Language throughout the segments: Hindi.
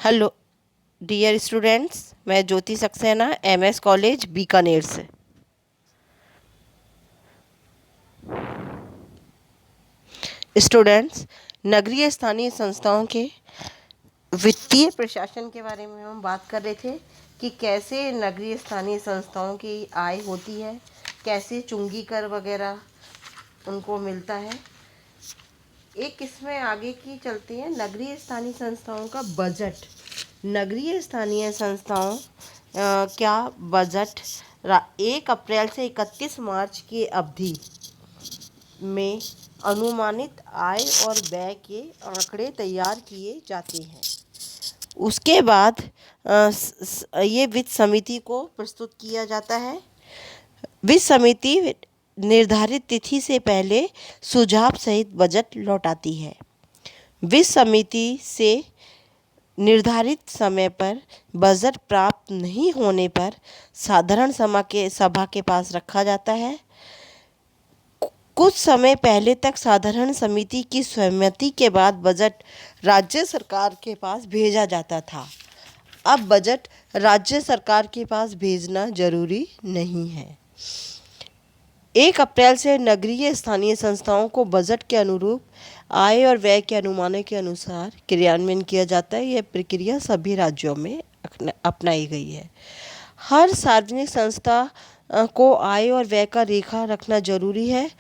हेलो डियर स्टूडेंट्स, मैं ज्योति सक्सेना एमएस कॉलेज बीकानेर से। स्टूडेंट्स, नगरीय स्थानीय संस्थाओं के वित्तीय प्रशासन के बारे में हम बात कर रहे थे कि कैसे नगरीय स्थानीय संस्थाओं की आय होती है, कैसे चुंगी कर वगैरह उनको मिलता है। एक इसमें आगे की चलती है नगरीय स्थानीय संस्थाओं का बजट। नगरीय स्थानीय संस्थाओं क्या बजट 1 अप्रैल से 31 मार्च की अवधि में अनुमानित आय और व्यय के आंकड़े तैयार किए जाते हैं। उसके बाद ये वित्त समिति को प्रस्तुत किया जाता है। वित्त समिति निर्धारित तिथि से पहले सुझाव सहित बजट लौटाती है। वित्त समिति से निर्धारित समय पर बजट प्राप्त नहीं होने पर साधारण सभा के पास रखा जाता है। कुछ समय पहले तक साधारण समिति की सहमति के बाद बजट राज्य सरकार के पास भेजा जाता था। अब बजट राज्य सरकार के पास भेजना जरूरी नहीं है। 1 अप्रैल से नगरीय स्थानीय संस्थाओं को बजट के अनुरूप आय और व्यय के अनुमानों के अनुसार क्रियान्वयन किया जाता है। यह प्रक्रिया सभी राज्यों में अपनाई गई है। हर सार्वजनिक संस्था को आय और व्यय का रेखा रखना जरूरी है।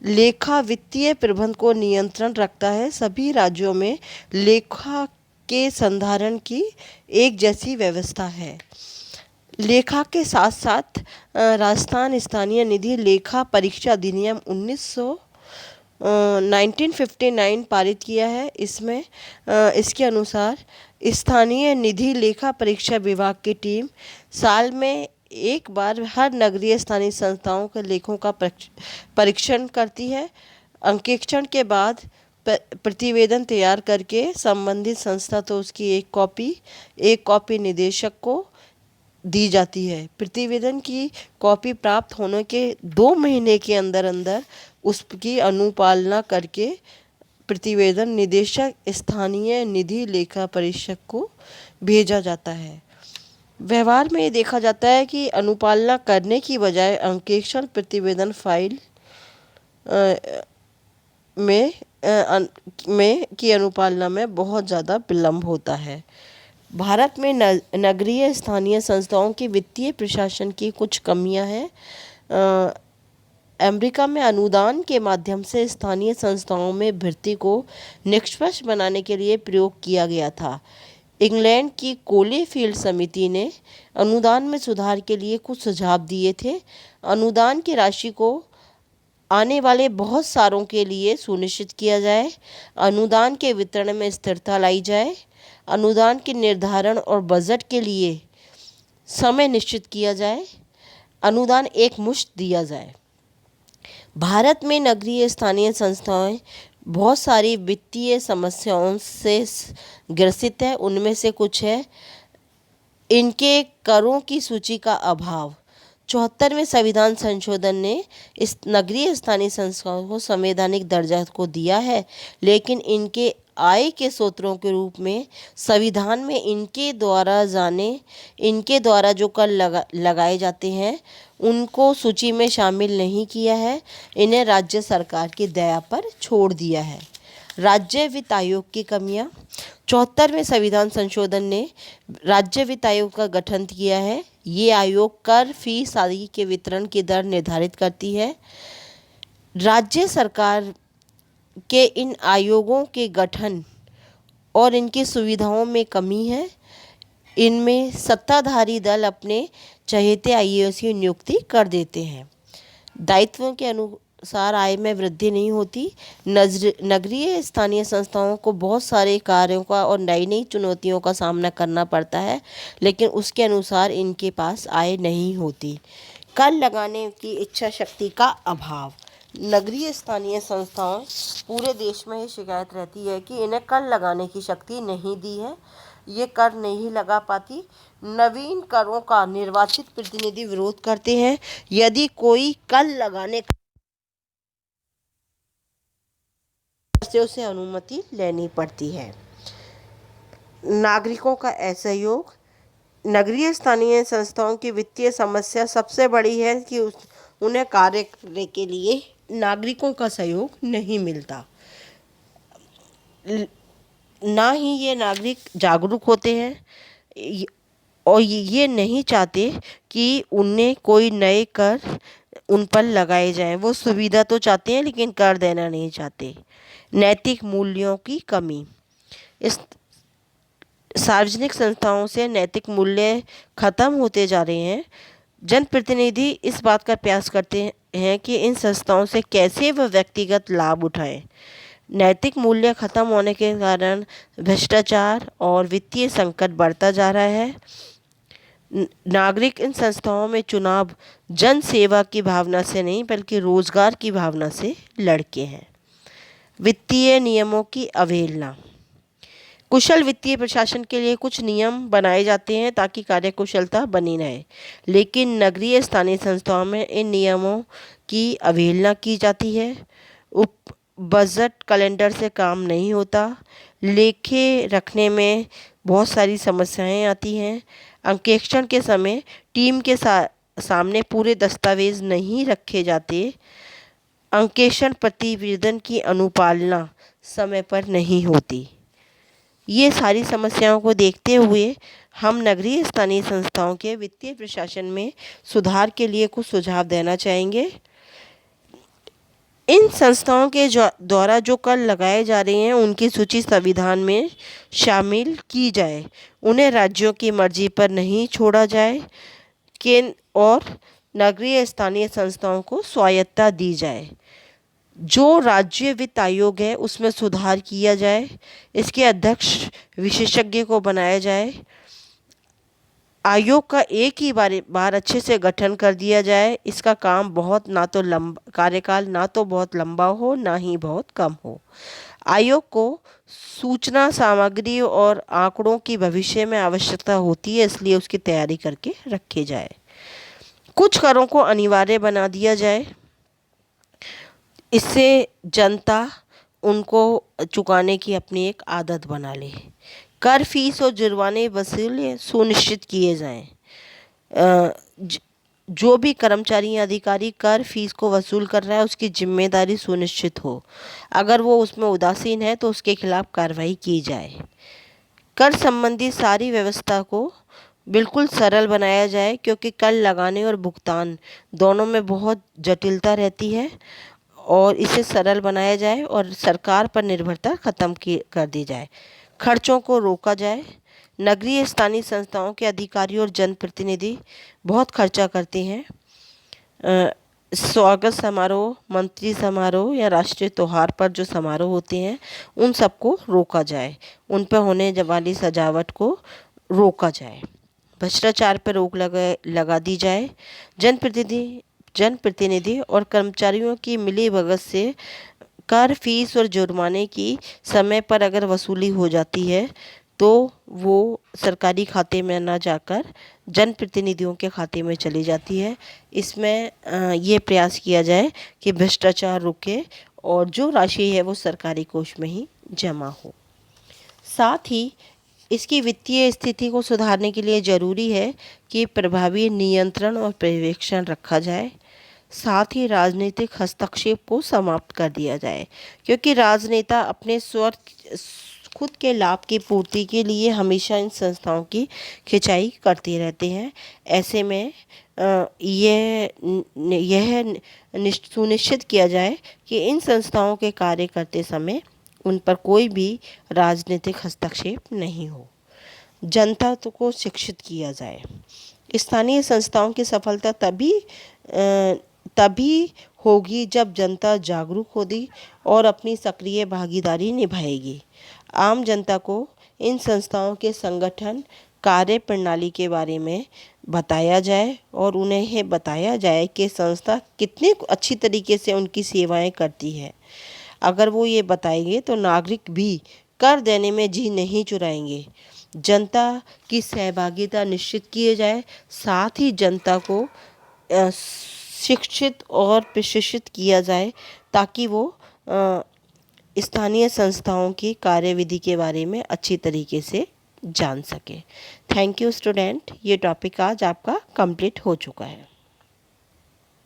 लेखा वित्तीय प्रबंधन को नियंत्रण रखता है। सभी राज्यों में लेखा के संधारण की एक जैसी व्यवस्था है। लेखा के साथ साथ राजस्थान स्थानीय निधि लेखा परीक्षा अधिनियम 1959 पारित किया है। इसमें इसके अनुसार स्थानीय निधि लेखा परीक्षा विभाग की टीम साल में एक बार हर नगरीय स्थानीय संस्थाओं के लेखों का परीक्षण करती है। अंकेक्षण के बाद प्रतिवेदन तैयार करके संबंधित संस्था तो उसकी एक कॉपी निदेशक को दी जाती है। प्रतिवेदन की कॉपी प्राप्त होने के 2 महीने के अंदर अंदर उसकी अनुपालना करके प्रतिवेदन निदेशक स्थानीय निधि लेखा परीक्षक को भेजा जाता है। व्यवहार में ये देखा जाता है कि अनुपालना करने की बजाय अंकेक्षण प्रतिवेदन फाइल में की अनुपालना में बहुत ज़्यादा विलम्ब होता है। भारत में नगरीय स्थानीय संस्थाओं के वित्तीय प्रशासन की कुछ कमियां हैं। अमेरिका में अनुदान के माध्यम से स्थानीय संस्थाओं में भर्ती को निष्पक्ष बनाने के लिए प्रयोग किया गया था। इंग्लैंड की कोलेफील्ड समिति ने अनुदान में सुधार के लिए कुछ सुझाव दिए थे। अनुदान की राशि को आने वाले बहुत सालों के लिए सुनिश्चित किया जाए। अनुदान के वितरण में स्थिरता लाई जाए। अनुदान के निर्धारण और बजट के लिए समय निश्चित किया जाए। अनुदान एक मुश्त दिया जाए। भारत में नगरीय स्थानीय संस्थाएं बहुत सारी वित्तीय समस्याओं से ग्रसित है। उनमें से कुछ है इनके करों की सूची का अभाव। 74वें संविधान संशोधन ने इस नगरीय स्थानीय संस्थाओं को संवैधानिक दर्जा को दिया है, लेकिन इनके आय के स्रोतों के रूप में संविधान में इनके द्वारा जो कर लगाए जाते हैं उनको सूची में शामिल नहीं किया है। इन्हें राज्य सरकार की दया पर छोड़ दिया है। राज्य वित्त आयोग की कमियां। 74वें संविधान संशोधन ने राज्य वित्त आयोग का गठन किया है। ये आयोग कर, फीस आदि के वितरण की दर निर्धारित करती है। राज्य सरकार के इन आयोगों के गठन और इनकी सुविधाओं में कमी है। इनमें सत्ताधारी दल अपने चहेते आईएएस की नियुक्ति कर देते हैं। दायित्वों के अनुसार आय में वृद्धि नहीं होती। नगरीय स्थानीय संस्थाओं को बहुत सारे कार्यों का और नई नई चुनौतियों का सामना करना पड़ता है, लेकिन उसके अनुसार इनके पास आय नहीं होती। कर लगाने की इच्छा शक्ति का अभाव। नगरीय स्थानीय संस्थाएं पूरे देश में ही शिकायत रहती है कि इन्हें कर लगाने की शक्ति नहीं दी है, ये कर नहीं लगा पाती। नवीन करों का निर्वाचित प्रतिनिधि विरोध करते हैं। यदि कोई कर लगाने से उसे अनुमति लेनी पड़ती है। नागरिकों का असहयोग। नगरीय स्थानीय संस्थाओं की वित्तीय समस्या सबसे बड़ी है कि उन्हें कार्य करने के लिए नागरिकों का सहयोग नहीं मिलता। ना ही ये नागरिक जागरूक होते हैं और ये नहीं चाहते कि उन्हें कोई नए कर उन पर लगाए जाएं। वो सुविधा तो चाहते हैं लेकिन कर देना नहीं चाहते। नैतिक मूल्यों की कमी। इस सार्वजनिक संस्थाओं से नैतिक मूल्य खत्म होते जा रहे हैं। जनप्रतिनिधि इस बात का प्रयास करते हैं कि इन संस्थाओं से कैसे वह व्यक्तिगत लाभ उठाएं। नैतिक मूल्य खत्म होने के कारण भ्रष्टाचार और वित्तीय संकट बढ़ता जा रहा है। नागरिक इन संस्थाओं में चुनाव जन सेवा की भावना से नहीं बल्कि रोजगार की भावना से लड़के हैं। वित्तीय नियमों की अवहेलना। कुशल वित्तीय प्रशासन के लिए कुछ नियम बनाए जाते हैं ताकि कार्यकुशलता बनी रहे, लेकिन नगरीय स्थानीय संस्थाओं में इन नियमों की अवहेलना की जाती है। उप बजट कैलेंडर से काम नहीं होता। लेखे रखने में बहुत सारी समस्याएं आती हैं। अंकेक्षण के समय टीम के सामने पूरे दस्तावेज नहीं रखे जाते। अंकेक्षण प्रतिवेदन की अनुपालना समय पर नहीं होती। ये सारी समस्याओं को देखते हुए हम नगरीय स्थानीय संस्थाओं के वित्तीय प्रशासन में सुधार के लिए कुछ सुझाव देना चाहेंगे। इन संस्थाओं के द्वारा जो कर लगाए जा रहे हैं उनकी सूची संविधान में शामिल की जाए। उन्हें राज्यों की मर्जी पर नहीं छोड़ा जाए। और नगरीय स्थानीय संस्थाओं को स्वायत्तता दी जाए। जो राज्य वित्त आयोग है उसमें सुधार किया जाए। इसके अध्यक्ष विशेषज्ञ को बनाया जाए। आयोग का एक ही बार अच्छे से गठन कर दिया जाए। इसका काम कार्यकाल ना तो बहुत लंबा हो ना ही बहुत कम हो। आयोग को सूचना सामग्री और आंकड़ों की भविष्य में आवश्यकता होती है, इसलिए उसकी तैयारी करके रखे जाए। कुछ करों को अनिवार्य बना दिया जाए। इससे जनता उनको चुकाने की अपनी एक आदत बना ले। कर, फीस और जुर्माने वसूले सुनिश्चित किए जाएं। जो भी कर्मचारी या अधिकारी कर, फीस को वसूल कर रहा है उसकी जिम्मेदारी सुनिश्चित हो। अगर वो उसमें उदासीन है तो उसके खिलाफ कार्रवाई की जाए। कर संबंधी सारी व्यवस्था को बिल्कुल सरल बनाया जाए, क्योंकि कर लगाने और भुगतान दोनों में बहुत जटिलता रहती है, और इसे सरल बनाया जाए और सरकार पर निर्भरता खत्म कर दी जाए। खर्चों को रोका जाए। नगरीय स्थानीय संस्थाओं के अधिकारी और जनप्रतिनिधि बहुत खर्चा करते हैं। स्वागत समारोह, मंत्री समारोह या राष्ट्रीय त्योहार पर जो समारोह होते हैं उन सबको रोका जाए। उन पर होने वाली सजावट को रोका जाए। भ्रष्टाचार पर रोक लगा दी जाए। जनप्रतिनिधि और कर्मचारियों की मिलीभगत से कर, फीस और जुर्माने की समय पर अगर वसूली हो जाती है तो वो सरकारी खाते में ना जाकर जनप्रतिनिधियों के खाते में चली जाती है। इसमें ये प्रयास किया जाए कि भ्रष्टाचार रुके और जो राशि है वो सरकारी कोष में ही जमा हो। साथ ही इसकी वित्तीय स्थिति को सुधारने के लिए ज़रूरी है कि प्रभावी नियंत्रण और पर्यवेक्षण रखा जाए। साथ ही राजनीतिक हस्तक्षेप को समाप्त कर दिया जाए, क्योंकि राजनेता अपने खुद के लाभ की पूर्ति के लिए हमेशा इन संस्थाओं की खिंचाई करते रहते हैं। ऐसे में यह सुनिश्चित किया जाए कि इन संस्थाओं के कार्य करते समय उन पर कोई भी राजनीतिक हस्तक्षेप नहीं हो। जनता को शिक्षित किया जाए। स्थानीय संस्थाओं की सफलता तभी होगी जब जनता जागरूक होगी और अपनी सक्रिय भागीदारी निभाएगी। आम जनता को इन संस्थाओं के संगठन, कार्य प्रणाली के बारे में बताया जाए और उन्हें यह बताया जाए कि संस्था कितने अच्छी तरीके से उनकी सेवाएं करती है। अगर वो ये बताएंगे तो नागरिक भी कर देने में जी नहीं चुराएंगे। जनता की सहभागिता निश्चित किए जाए। साथ ही जनता को शिक्षित और प्रशिक्षित किया जाए ताकि वो स्थानीय संस्थाओं की कार्यविधि के बारे में अच्छी तरीके से जान सके। थैंक यू स्टूडेंट, ये टॉपिक आज आपका कंप्लीट हो चुका है।